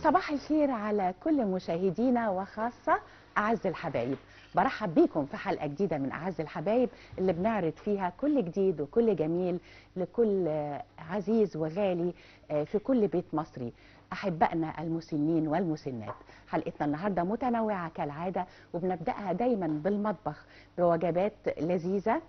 صباح الخير على كل مشاهدينا وخاصة أعز الحبايب. برحب بيكم في حلقة جديدة من أعز الحبايب اللي بنعرض فيها كل جديد وكل جميل لكل عزيز وغالي في كل بيت مصري، أحبائنا المسنين والمسنات. حلقتنا النهاردة متنوعة كالعادة، وبنبدأها دايما بالمطبخ بوجبات لذيذة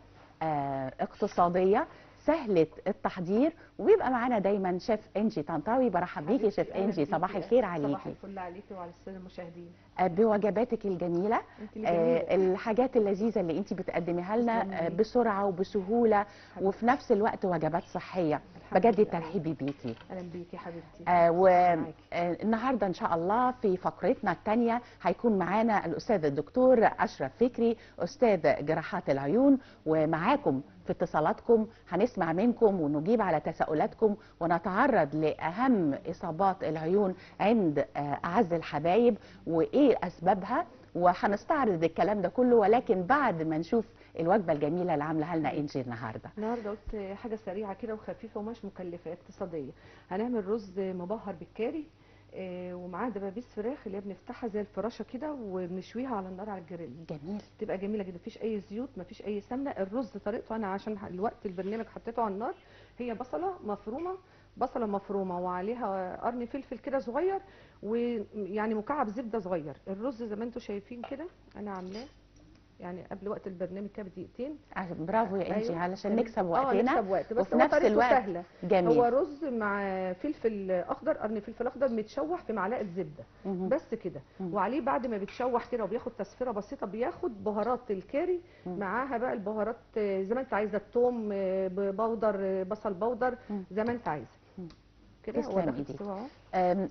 اقتصادية سهلة التحضير، وبيبقى معانا دايما شيف انجي طنطاوي. برحب بيكي شيف انجي، صباح الخير عليكي. صباح الفل عليكي وعلى الساده المشاهدين. بوجباتك الجميله، الحاجات اللذيذه اللي انت بتقدميها لنا بسرعه وبسهوله، وفي نفس الوقت وجبات صحيه. بجد ترحيبي بيكي. اهلا بيكي حبيبتي. والنهارده ان شاء الله في فقرتنا الثانيه هيكون معانا الاستاذ الدكتور اشرف فكري، استاذ جراحات العيون، ومعاكم في اتصالاتكم هنسمع منكم ونجيب على تساؤلاتكم ونتعرض لأهم إصابات العيون عند أعز الحبايب وإيه أسبابها، وهنستعرض الكلام ده كله، ولكن بعد ما نشوف الوجبة الجميلة اللي عاملاها لنا إنجي النهارده. قلت حاجة سريعة كده وخفيفة ومش مكلفة اقتصادية. هنعمل رز مبهر بالكاري ومعاه دبابيس فراخ اللي هي بنفتحها زي الفراشه كده وبنشويها على النار على الجريل. جميل. تبقى جميله جدا، مفيش اي زيوت مفيش اي سمنه. الرز طريقته انا عشان الوقت البرنامج حطيته على النار، هي بصله مفرومه وعليها قرن فلفل كده صغير، ويعني مكعب زبده صغير. الرز زي ما انتم شايفين كده انا عاملاه يعني قبل وقت البرنامج كده بدقيقتين. برافو يا انجي. أيوة. علشان نكسب وقتنا. نكسب وقت، بس وفي هو نفس الوقت سهله. جميل. هو رز مع فلفل اخضر، قرن فلفل اخضر متشوح في معلقه زبده بس كده، وعليه بعد ما بيتشوح كده وبياخد تصفيره بسيطه بياخد بهارات الكاري معاها بقى البهارات زي ما انت عايزه، الثوم بودر، بصل بودر، زي ما انت عايزه كده. هو ده اهو.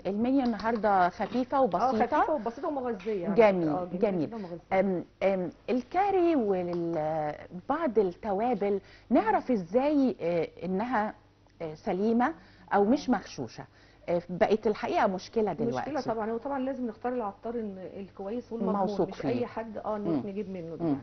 المنيو النهارده خفيفه وبسيطه ومغذيه. جميل. الكاري وبعض التوابل نعرف ازاي انها سليمه او مش مغشوشه؟ بقت الحقيقه مشكله دلوقتي. مشكله طبعا، وطبعا لازم نختار العطار الكويس والمضمون، مش اي حد نروح نجيب منه يعني.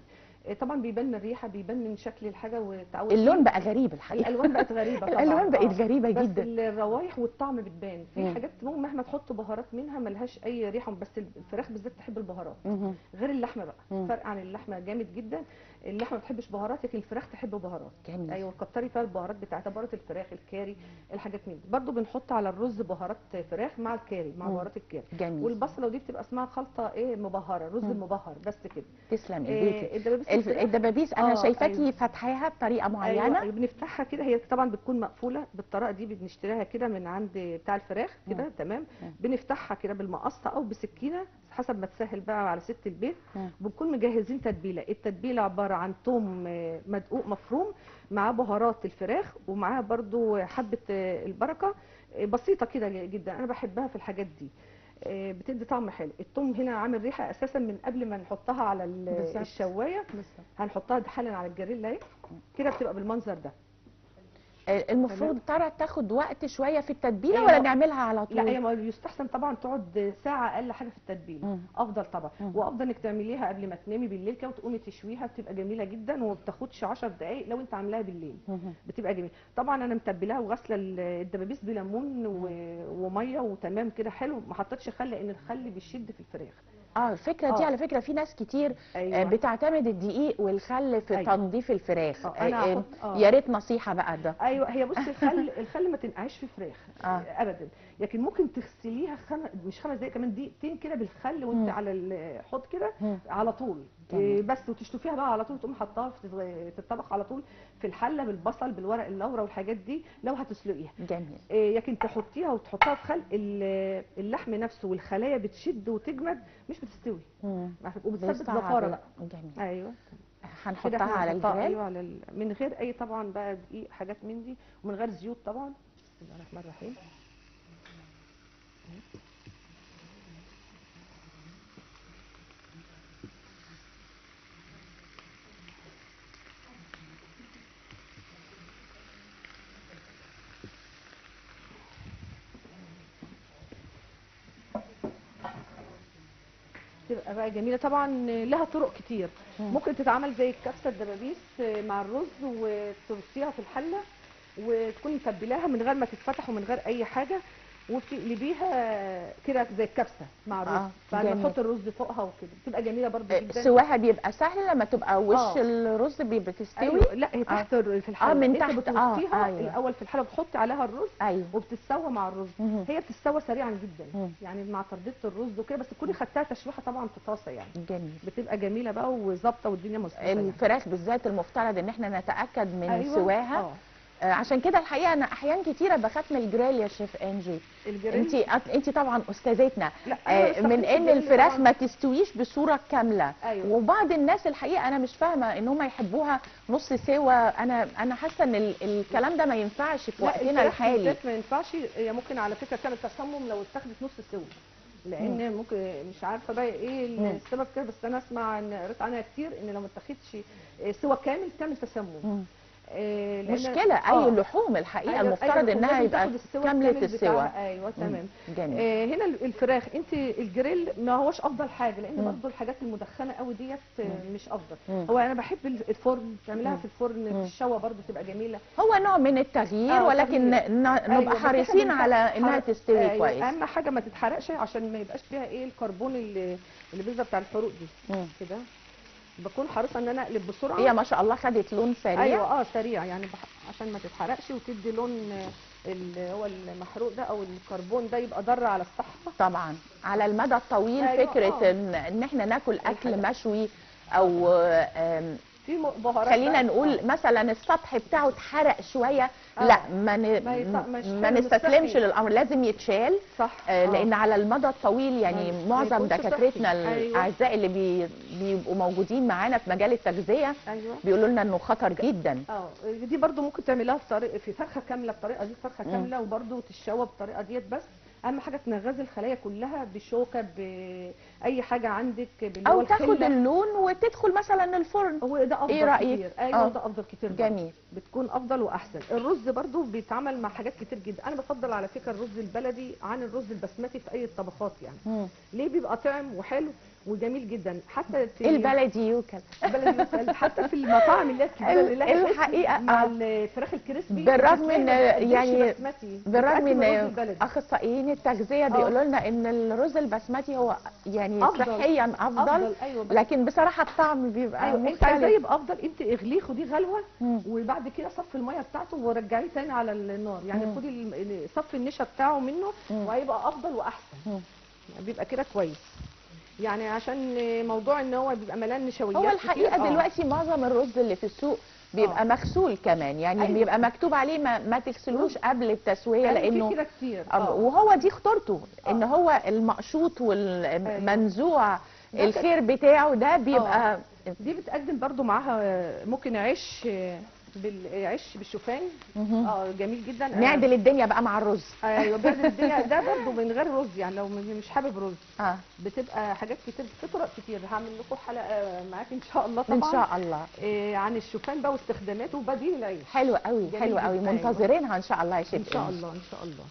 طبعا بيبان من الريحه، بيبان من شكل الحاجه والتعود. اللون بقى غريب الحقيقه. الالوان بقت غريبه طبعا. الالوان بقت غريبه جدا، بس الروايح والطعم بتبان. في حاجات مهما تحطوا بهارات منها ملهاش اي ريحه، بس الفراخ بالذات تحب البهارات غير اللحمه بقى. فرق عن اللحمه جامد جدا. اللحمه ما بتحبش بهارات لكن الفراخ تحب بهارات. جميل. ايوه كتري فيها البهارات بتاعتها، بهارات الفراخ، الكاري، الحاجات من دي. برده بنحط على الرز بهارات فراخ مع الكاري، مع بهارات الكاري. جميل. والبصله ودي بتبقى اسمها خلطه مبهره، رز المبهر بس كده. تسلم ايديكي. الدبابيس انا شايفاكي فاتحاها بطريقه معينه. ايوه بنفتحها كده، هي طبعا بتكون مقفوله بالطريقه دي، بنشتريها كده من عند بتاع الفراخ كده تمام. بنفتحها كده بالمقصه او بسكينه حسب ما تسهل بقى على ست البيت. بنكون مجهزين تتبيله. التتبيله عباره عن ثوم مدقوق مفروم مع بهارات الفراخ، ومعاها برده حبه البركه بسيطه كده جدا. انا بحبها في الحاجات دي، بتدي طعم حلو. الثوم هنا عامل ريحه اساسا من قبل ما نحطها على الشوايه. هنحطها حالا على الجريل اهي كده، بتبقى بالمنظر ده. المفروض ترى تاخد وقت شويه في التتبيله ولا نعملها على طول؟ لا هي يستحسن طبعا تقعد ساعه اقل حاجه في التتبيله. افضل طبعا. وافضل انك تعمليها قبل ما تنامي بالليل كده وتقومي تشويها، بتبقى جميله جدا وما بتاخدش 10 دقائق لو انت عاملاها بالليل. بتبقى جميله. طبعا انا متبلاها وغاسله الدبابيس بليمون وميه وتمام كده حلو. ما حطيتش خل لان الخل بيشد في الفراخ. الفكره دي على فكره في ناس كتير بتعتمد الدقيق والخل في تنظيف الفراخ. يا ريت نصيحه بقى ده. ايوه هي بصي الخل ما تنقعش في فراخ ابدا، لكن ممكن تغسليها مش 5 دقائق، كمان دقيقتين كده بالخل وانت على الحوض كده على طول. بس وتشطفيها بقى على طول، تقوم حطاها في الطبق على طول في الحله بالبصل بالورق اللورا والحاجات دي لو هتسلقيها. جميل. لكن تحطيها وتحطها في خل اللحم نفسه والخلايا بتشد وتجمد، مش بتستوي وبتسبب زفاره بقى. جميل. ايوه هنحطها على الجريل. ايوه من غير اي طبعا بقى دقيق حاجات من دي، ومن غير زيوت طبعا. بسم الله الرحمن الرحيم. تبقى بقى جميله. طبعا لها طرق كتير. ممكن تتعمل زي الكبسه الدبابيس مع الرز وترصيها في الحله وتكوني متبلاها من غير ما تتفتح ومن غير اي حاجه، وبتقلبيها كده زي الكبسه مع الرز. بعد ما نحط الرز فوقها وكده بتبقى جميله برده جدا. سواها بيبقى سهل لما تبقى وش الرز بتستوي. أيوة. لا هي تحت في الحله من تحت بتحطيها أيوة. الاول في الحله بتحطي عليها الرز. أيوة. وبتتسوى مع الرز. هي بتتسوى سريعا جدا يعني مع ترديد الرز وكده، بس تكوني خدتها تشويحه طبعا في طاسه يعني. جميل. بتبقى جميله بقى وظابطه والدنيا مظبوطه. الفراخ بالذات المفترض ان احنا نتاكد من أيوة. سواها. عشان كده الحقيقه انا احيان كتيره بخاف من الجريل يا شيف انجي. انت طبعا استاذتنا من ان الفراخ ما تستويش بصوره كامله. أيوة. وبعض الناس الحقيقه انا مش فاهمه ان هم يحبوها نص سوا. انا حاسه ان الكلام ده ما ينفعش في وقتنا الحالي. ما ينفعش. هي ممكن على فكره تعمل تسمم لو اتاخدت نص سوا، لان ممكن مش عارفه بقى ايه السبب كده، بس انا اسمع ان قريت عنها كتير ان لو ما اتاخدش سوا كامل تعمل تسمم. مشكله اي لحوم الحقيقه المفترض انها يبقى كامله السوا. ايوه تمام. جميل. هنا الفراخ انت الجريل ما هوش افضل حاجه، لان برضه الحاجات المدخنه قوي ديت مش افضل. هو انا بحب الفرن، تعملها في الفرن في الشوا برضه تبقى جميله. هو نوع من التغيير ولكن نبقى حريصين على انها تستوي كويس. اهم حاجه ما تتحرقش عشان ما يبقاش فيها ايه الكربون اللي بيظهر بتاع الحروق دي كده. بكون حريصه ان انا اقلب بسرعه. هي ما شاء الله خدت لون سريع. ايوه سريع يعني عشان ما تتحرقش وتدي لون اللي هو المحروق ده او الكربون ده يبقى ضار على الصحه طبعا على المدى الطويل. فكره ان احنا ناكل اكل مشوي او في بهارات خلينا نقول مثلا السطح بتاعه اتحرق شويه لا ما نستسلمش للامر، لازم يتشال. صح. لان على المدى الطويل يعني معظم دكاترتنا الاعزاء اللي بيبقوا موجودين معانا في مجال التغذيه بيقولوا لنا انه خطر جدا. دي برده ممكن تعمليها في فرخه كامله بالطريقه دي، فرخه كامله وبرده تتشوى بالطريقه ديت. بس اهم حاجه تنغزي الخلايا كلها بشوكه باي حاجه عندك او تاخد اللون وتدخل مثلا الفرن. هو ده افضل. ايه رايك؟ كتير. ايوه ده افضل كتير. جميل. بتكون افضل واحسن. الرز برضو بيتعمل مع حاجات كتير جدا. انا بفضل على فكره الرز البلدي عن الرز البسمتي في اي الطبخات يعني. ليه؟ بيبقى طعم وحلو وجميل جدا. حتى في البلدي يوكل. البلدي يوكل حتى في المطاعم اللي هي الكبيره الحقيقه مع الفراخ الكريسبي. بالرغم ان يعني بالرغم ان اخصائيين التغذيه بيقولوا لنا ان الرز البسمتي هو يعني صحيا افضل. لكن بصراحه الطعم بيبقى مختلف. انت يبقى افضل انت اغليه خديه غلوه وبعد كده صفي الميه بتاعته ورجعيه تاني على النار. يعني خدي صفي النشا بتاعه منه وهيبقى افضل واحسن. بيبقى كده كويس يعني عشان موضوع ان هو بيبقى مليان نشويات. هو الحقيقه دلوقتي معظم الرز اللي في السوق بيبقى مغسول كمان يعني. بيبقى مكتوب عليه ما تغسلوش قبل التسويه لانه كده كتير. وهو دي خطورته ان هو المقشوط والمنزوع الخير بتاعه ده بيبقى دي بتقدم برضو معاها ممكن عيش بالشوفان. جميل جدا. نعدل الدنيا بقى مع الرز. ايوه بنعدل الدنيا ده برضو من غير رز يعني لو مش حابب رز. بتبقى حاجات كتير في طرق كتير. هعمل لكم حلقه معاكي ان شاء الله طبعا ان شاء الله عن الشوفان بقى واستخداماته وبديل العيش. حلو قوي حلو قوي. منتظرينها ان شاء الله يا شيخ. ان شاء الله ان شاء الله.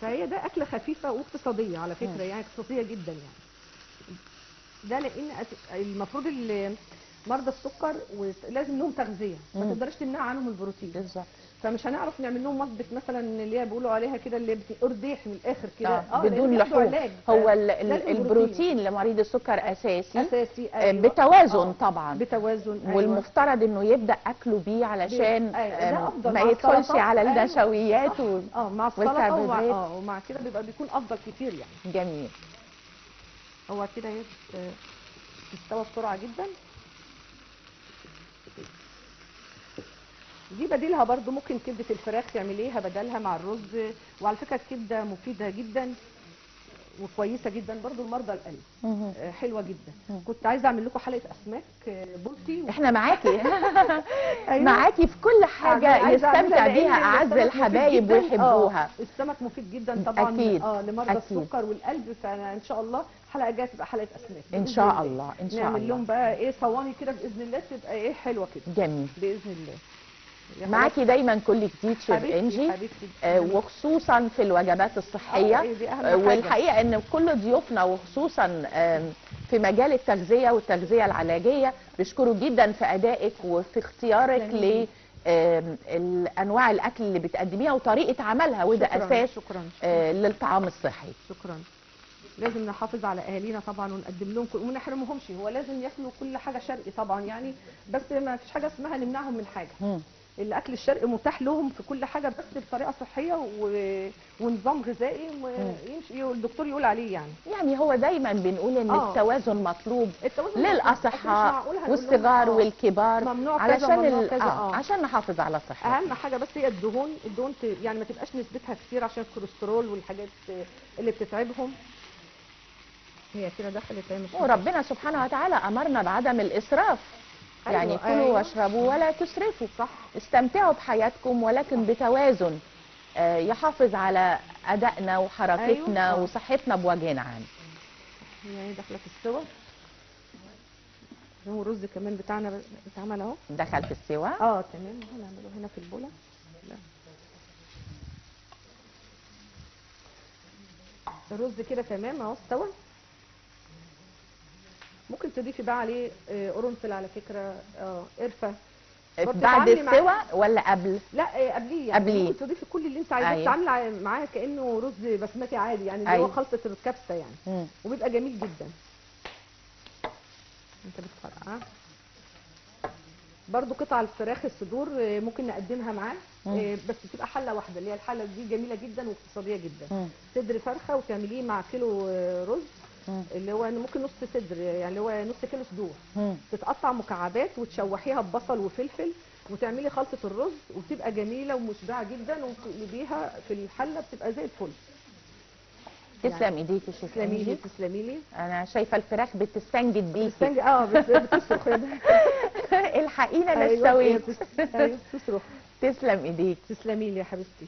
فهي ده اكله خفيفه واقتصاديه على فكره يعني اقتصاديه جدا يعني. ده لان المفروض مرضى السكر ولازم لهم تغذيه ما تقدرش تمنع عنهم البروتين. بالظبط. فمش هنعرف نعمل لهم وجبه مثلا اللي هي بيقولوا عليها كده اللي ارديح من الاخر كده بدون لحوم. هو البروتين لمريض السكر اساسي أيوة. بتوازن طبعا بتوازن. أيوة. والمفترض انه يبدا اكله بيه علشان ما يدخلش على النشويات مع السلطه ومع كده بيكون افضل كتير يعني. جميل. هو كده تستوى بسرعه جدا. دي بديلها برضو ممكن كبده الفراخ تعمليها بدلها مع الرز. وعلى فكره الكبده مفيده جدا وكويسه جدا برضو لمرضى القلب. حلوه جدا. كنت عايزه اعمل لكم حلقه اسماك بلطي. احنا معاكي معاكي في كل حاجه يستمتع بيها اعز الحبايب ويحبوها. السمك مفيد جدا طبعا أكيد. لمرضى السكر والقلب. فانا ان شاء الله الحلقه الجايه تبقى حلقه اسماك ان شاء الله. ان شاء الله نعمل لهم بقى صواني كده باذن الله تبقى حلوه كده. جميل باذن الله. معاكي دايما كل جديد شيف انجي وخصوصا في الوجبات الصحيه. والحقيقه ان كل ضيوفنا وخصوصا في مجال التغذيه والتغذيه العلاجيه بيشكروا جدا في ادائك وفي اختيارك الانواع الاكل اللي بتقدميها وطريقه عملها، وده شكراً، اساس شكراً. للطعام الصحي. شكرا. لازم نحافظ على اهالينا طبعا ونقدم لهم وما نحرمهمش، هو لازم ياكلوا كل حاجه شرقي طبعا يعني، بس ما فيش حاجه اسمها نمنعهم من حاجه. الاكل الشرقي متاح لهم في كل حاجه، بس بطريقه صحيه ونظام غذائي ويمشي الدكتور يقول عليه يعني. يعني هو دايما بنقول ان التوازن مطلوب التوازن للاصحاء والصغار والكبار، ممنوع كذا علشان وممنوع كذا. عشان نحافظ على صحتنا. اهم حاجه بس هي الدهون، يعني ما تبقاش نسبتها كتير عشان الكوليسترول والحاجات اللي بتتعبهم. هي كده دخلت هي مش وربنا سبحانه وتعالى امرنا بعدم الاسراف. أيوة، يعني كلوا أيوة. واشربوا ولا تسرفوا. صح. استمتعوا بحياتكم ولكن بتوازن يحافظ على ادائنا وحركتنا أيوة. وصحتنا بوجه عام. يعني داخله في السوا. هو الرز كمان بتاعنا اتعمل اهو. دخل في السوا. تمام. هنعمله هنا في البوله. الرز كده تمام اهو استوى. ممكن تضيفي بقى عليه قرنفل على فكره، قرفه. بعد السوا ولا قبل؟ لا قبليه يعني. قبليه. ممكن تضيفي كل اللي انت عايزاه. تعملي معاه كانه رز بسمتي عادي يعني، اللي هو خلطه الكبسه يعني. وبيبقى جميل جدا. انت بتفرقع برضو قطع الفراخ الصدور ممكن نقدمها معاه، بس بتبقى حله واحده، اللي هي الحله دي جميله جدا واقتصاديه جدا. صدر فرخه وتعمليه مع كيلو رز، اللي هو ممكن نص صدر يعني، اللي هو نص كيلو صدور. تتقطع مكعبات وتشوحيها ببصل وفلفل وتعملي خلطه الرز، وبتبقى جميله ومشبعه جدا، وتقلبيها في الحله بتبقى زي الفل. تسلم ايديك يا شيخ انجي. تسلمي لي. انا شايفه الفراخ بتستنجد بيكي. بتصرخ. الحقيقه انا استويت. ايوه بتصرخ. تسلم ايديك. تسلمي لي يا حبيبتي.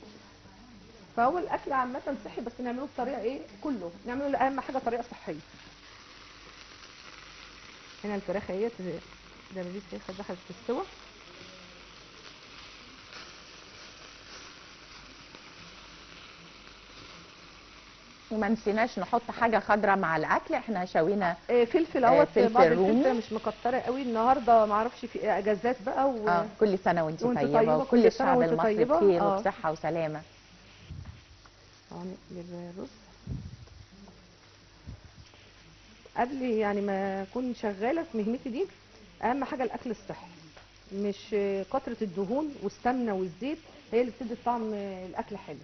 فهو الاكل عامه صحي، بس نعمله بطريقه ايه؟ كله نعمله اهم حاجه طريقه صحيه. هنا الفراخ اهي دبابيس دخلت في السوا. وما نسيناش نحط حاجه خضراء مع الاكل. احنا شوينا فلفل اهوت. فلفل رومي. الفلفل مش مكتره قوي النهارده، ما اعرفش في اجازات بقى كل سنه وانت طيبه وكل الشعب المصري بخير وبصحه وسلامه. نقلب الرز قبل يعني ما اكون شغاله في مهنتي دي. اهم حاجه الاكل الصحي، مش كتره الدهون والسمنه والزيت هي اللي بتدي طعم الاكل حلو.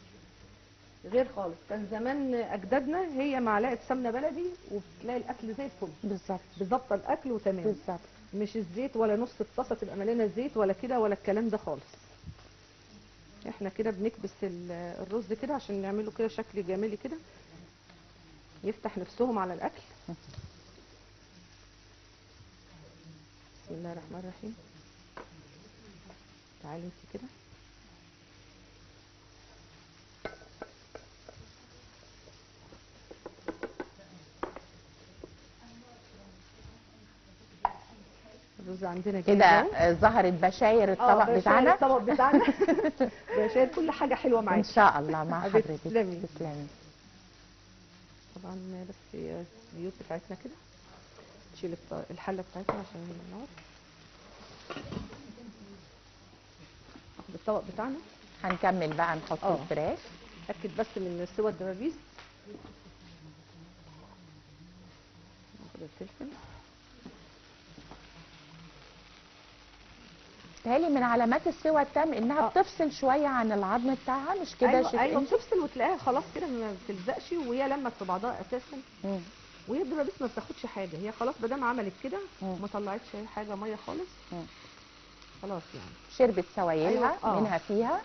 غير خالص كان زمان اجدادنا هي معلقه سمنه بلدي وبتلاقي الاكل زي الفل. بالظبط الاكل وتمام. بالظبط. مش الزيت ولا نص الطاسه تبقى مليانه زيت ولا كده ولا الكلام ده خالص. احنا كده بنكبس الرز كده عشان نعمله كده شكل جمالي كده يفتح نفسهم على الاكل. بسم الله الرحمن الرحيم. تعالي انت كده. الرز عندنا كده ظهرت بشاير الطبق بتاعنا. الطبق بتاعنا بشاير كل حاجه حلوه معاكي ان شاء الله. مع حضرتك. تسلمي. طبعا بس الزيوت بتاعتنا كده نشيل الحله بتاعتنا عشان النار. ناخد الطبق بتاعنا. هنكمل بقى نحط الفراخ. اتاكد بس من سوى الدبابيس. ناخد الفلفل. تهيألي من علامات السوى التام انها بتفصل شويه عن العظم بتاعها، مش كده يا شيخ؟ ايوه بتفصل وتلاقيها خلاص كده ما بتلزقش، وهي لمت في بعضها اساسا. وهي الدبابيس ما بتاخدش حاجه، هي خلاص ما دام عملت كده ما طلعتش اي حاجه ميه خالص. خلاص يعني شربت سوائلها. منها فيها.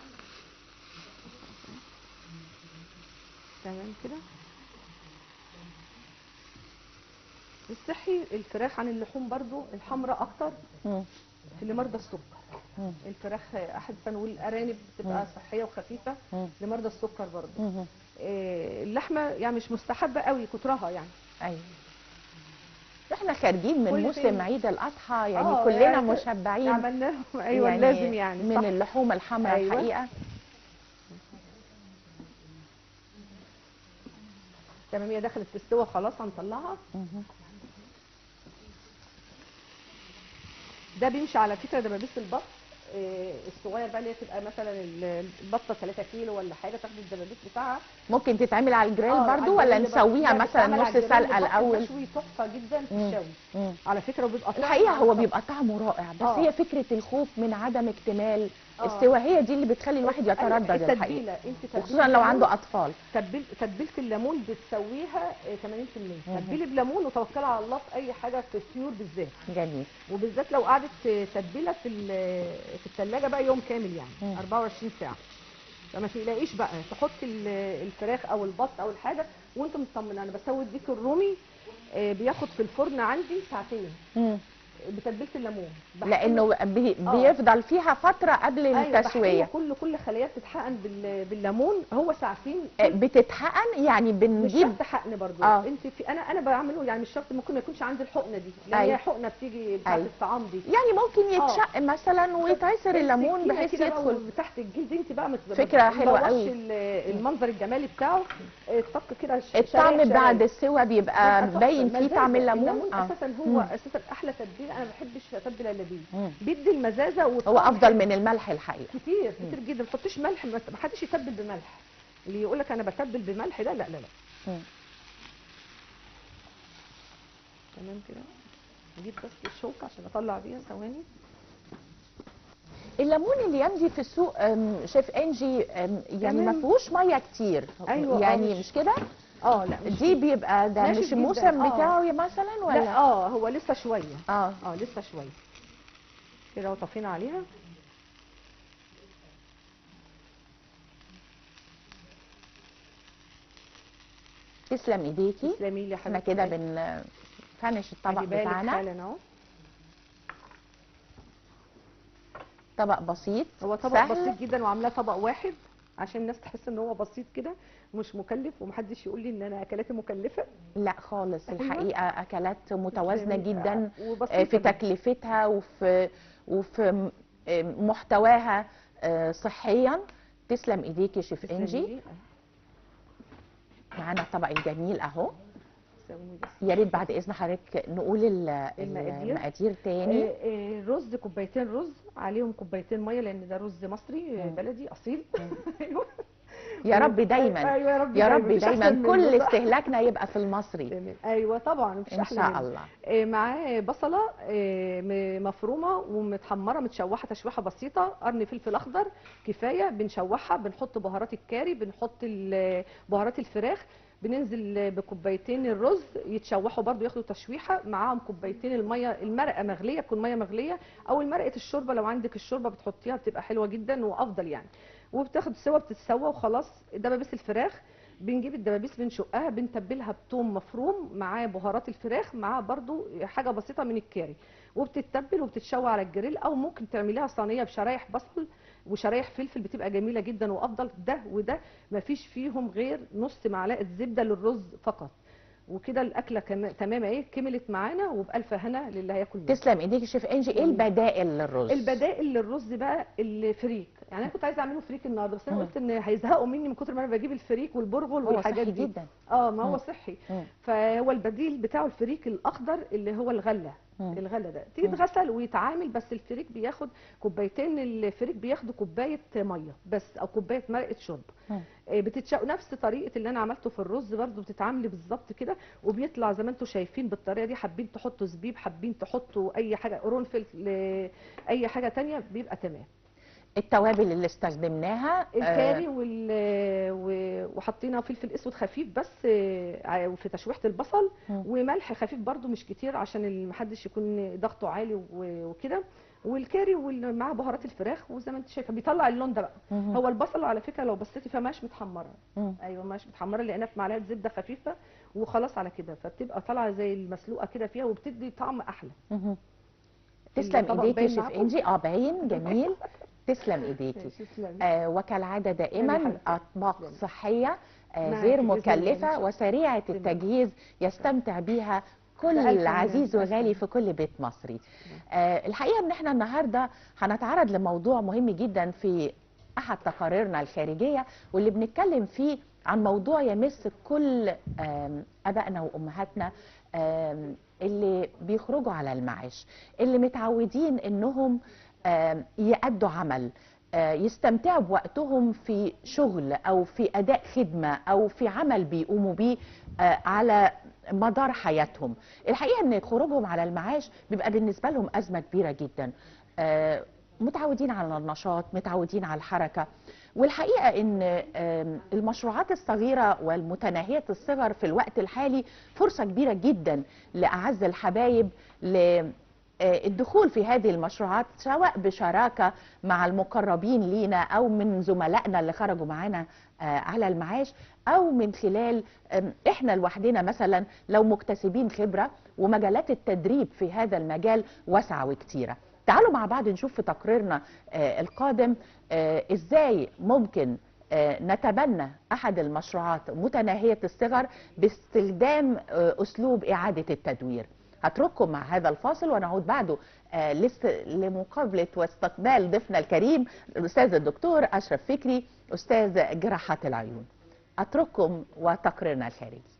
تمام كده. الصحي الفراخ عن اللحوم برضو الحمراء اكتر في لمرضى السكر. الفراخ احسن، والارانب بتبقى صحيه وخفيفه لمرضى السكر برضو. اللحمه يعني مش مستحبه قوي كترها يعني. ايوه. احنا خارجين من موسم عيد الاضحى يعني كلنا يعني مشبعين. عملناهم ايوه يعني لازم يعني من اللحوم الحمراء. أيوة. الحقيقه. تمام. هي دخلت في السوا خلاص هنطلعها. ده بيمشي على فكره دبابيس البط الصغير بقى اللي هي تبقى مثلا البطه 3 كيلو ولا حاجه، تاخد الدبابيس بتاعها. ممكن تتعمل على الجريل على برضو ولا الجريل برضه. نسويها لا، مثلا بتتعمل على نص الجريل سلقه برضه، الاول؟ تشوي تحفه جدا في مم. الشوي مم. على فكره، وبيبقى طعم الحقيقه على هو الطبق. بيبقى طعمه رائع، بس هي فكره الخوف من عدم اكتمال آه. السوا هي دي اللي بتخلي الواحد أيوة، يتردد الحقيقه، التتبيله، انت تتبيله وخصوصا لو الليمون، عنده اطفال. تتبيله الليمون بتسويها 80%. تتبيله بليمون وتوكلي على الله في اي حاجه، في الطيور بالذات. جميل. وبالذات لو قعدت تتبيله في الثلاجه بقى يوم كامل يعني 24 ساعه، فما تقلقيش بقى تحطي الفراخ او البط او الحاجه وانت مطمنه. انا بسوي الديك الرومي بياخد في الفرن عندي ساعتين بتتبيله الليمون، لانه بيفضل فيها فتره قبل أيوة، التسويه. كل خليه بتتحقن بالليمون، هو ساعتين. بتتحقن يعني بنجيب؟ مش شرط حقن برضه. انت انا بعمله يعني، مش شرط، ممكن ما يكونش عندي الحقنه دي، لان هي حقنه بتيجي بتاعت الطعام دي، يعني ممكن يتشق مثلا ويتعصر الليمون بحيث يدخل تحت الجلد. انت بقى فكره حلوه قوي، المنظر الجمالي بتاعه الطق كده. الطعم بعد السوا بيبقى باين فيه طعم الليمون. اساسا هو اساسا احلى تتبيله، انا ما بحبش اتبل الا بيه، بيدي المزازه هو افضل من الملح الحقيقه كتير جدا. ما تحطيش ملح، ما حدش يتبل بملح. اللي يقول لك انا بتبل بملح ده لا لا لا. تمام كده. نجيب بس الشوكه عشان اطلع بيها، ثواني. الليمون اللي يمضي في السوق شيف انجي يعني ما فيهوش ميه كتير. ايوه يعني مش كده؟ لا دي بيبقى ده مش الموسم بتاعه مثلا ولا؟ لا هو لسه شويه. لسه شويه كده، وطفينا عليها. تسلم ايديكي. تسلمي لي يا احنا حبيبتي. كده بنفنش الطبق بتاعنا. حالا اهو. طبق بسيط، هو طبق سهل. بسيط جدا، وعاملاه طبق واحد عشان الناس تحس ان هو بسيط كده ومش مكلف، ومحدش يقول لي ان انا اكلاتي مكلفه. لا خالص، الحقيقه اكلات متوازنه جدا جداً. في تكلفتها وفي محتواها صحيا. تسلم ايديكي شيف انجي. معانا الطبق الجميل اهو. يا ريت بعد اذن حضرتك نقول المقادير تاني. رز، كوبايتين رز، عليهم كوبايتين ميه، لان ده رز مصري بلدي اصيل. ايوه يا رب دايما. أيوة يا رب دايما كل استهلاكنا يبقى في المصري. ايوه طبعا، مفيش احلى منه. ان شاء الله. معاه بصله مفرومه ومتحمره متشوحه تشويحه بسيطه، قرن فلفل اخضر كفايه، بنشوحها، بنحط بهارات الكاري، بنحط بهارات الفراخ، بننزل بكوبايتين الرز يتشوحوا برده ياخدوا تشويحه، معاهم كوبايتين الميه، المرقه مغليه، تكون ميه مغليه، او المرقه الشوربه لو عندك الشوربه بتحطيها بتبقى حلوه جدا وافضل يعني. وبتاخد سوا، بتتسوى وخلاص. دبابيس الفراخ، بنجيب الدبابيس بنشقها، بنتبلها بثوم مفروم، معاه بهارات الفراخ، معاه برده حاجه بسيطه من الكاري، وبتتبل وبتتشوى على الجريل، او ممكن تعمليها صينيه بشرايح بصل وشرايح فلفل، بتبقى جميله جدا وافضل. ده وده مفيش فيهم غير نص معلقه زبده للرز فقط، وكده الاكله تمام اهي، كملت معانا وبالف هنا للي هياكل منها. تسلم ايديك يا شيف انجي. ايه البدائل للرز؟ البدائل للرز بقى الفريك، يعني انا كنت عايزه اعمله فريك النهارده، بس انا قلت ان هيزهقوا مني من كتر ما انا بجيب الفريك والبرغل والحاجات دي. جدا. ما هو صحي. فهو البديل بتاعه الفريك الاخضر اللي هو الغله. الغله ده يتغسل ويتعامل، بس الفريك بياخد كوبايتين، الفريك بياخدوا كوبايه ميه بس، او كوبايه مرقه شرب. بتتشق نفس طريقه اللي انا عملته في الرز برده، بتتعاملي بالظبط كده، وبيطلع زي ما انتم شايفين بالطريقه دي. حابين تحطوا زبيب، حابين تحطوا اي حاجه، قرنفل، اي حاجه تانية، بيبقى تمام. التوابل اللي استخدمناها الكاري وحطينا فلفل اسود خفيف بس في تشويحه البصل، وملح خفيف برده مش كتير عشان محدش يكون ضغطه عالي وكده، والكاري ومعاه بهارات الفراخ. وزي ما انت شايفه بيطلع اللون ده بقى. هو البصل على فكره لو بصيتي فيها ماش متحمره. ايوه ماش متحمره، لقيناها في معلقه زبده خفيفه وخلاص على كده، فبتبقى طالعه زي المسلوقه كده فيها، وبتدي طعم احلى. تسلم ايديكي يا شيف انجي. باين جميل. تسلم ايديكي. وكالعاده دائما اطباق صحيه غير مكلفه وسريعه التجهيز يستمتع بيها كل عزيز وغالي في كل بيت مصري. الحقيقه ان احنا النهارده هنتعرض لموضوع مهم جدا في احد تقاريرنا الخارجيه، واللي بنتكلم فيه عن موضوع يمس كل ابائنا وامهاتنا اللي بيخرجوا على المعاش، اللي متعودين انهم يأدوا عمل، يستمتعوا بوقتهم في شغل أو في أداء خدمة أو في عمل بيقوموا بيه على مدار حياتهم. الحقيقة ان خروجهم على المعاش بيبقى بالنسبة لهم أزمة كبيرة جدا، متعودين على النشاط، متعودين على الحركة. والحقيقة ان المشروعات الصغيرة والمتناهية الصغر في الوقت الحالي فرصة كبيرة جدا لأعز الحبايب الدخول في هذه المشروعات، سواء بشراكة مع المقربين لينا أو من زملائنا اللي خرجوا معانا على المعاش، أو من خلال إحنا لوحدنا مثلا لو مكتسبين خبرة، ومجالات التدريب في هذا المجال واسعة وكتيرة. تعالوا مع بعض نشوف في تقريرنا القادم إزاي ممكن نتبنى أحد المشروعات متناهية الصغر باستخدام أسلوب إعادة التدوير. هترككم مع هذا الفاصل ونعود بعده لمقابلة واستقبال ضيفنا الكريم الأستاذ الدكتور أشرف فكري، أستاذ جراحات العيون. أترككم وتقريرنا الخارجي.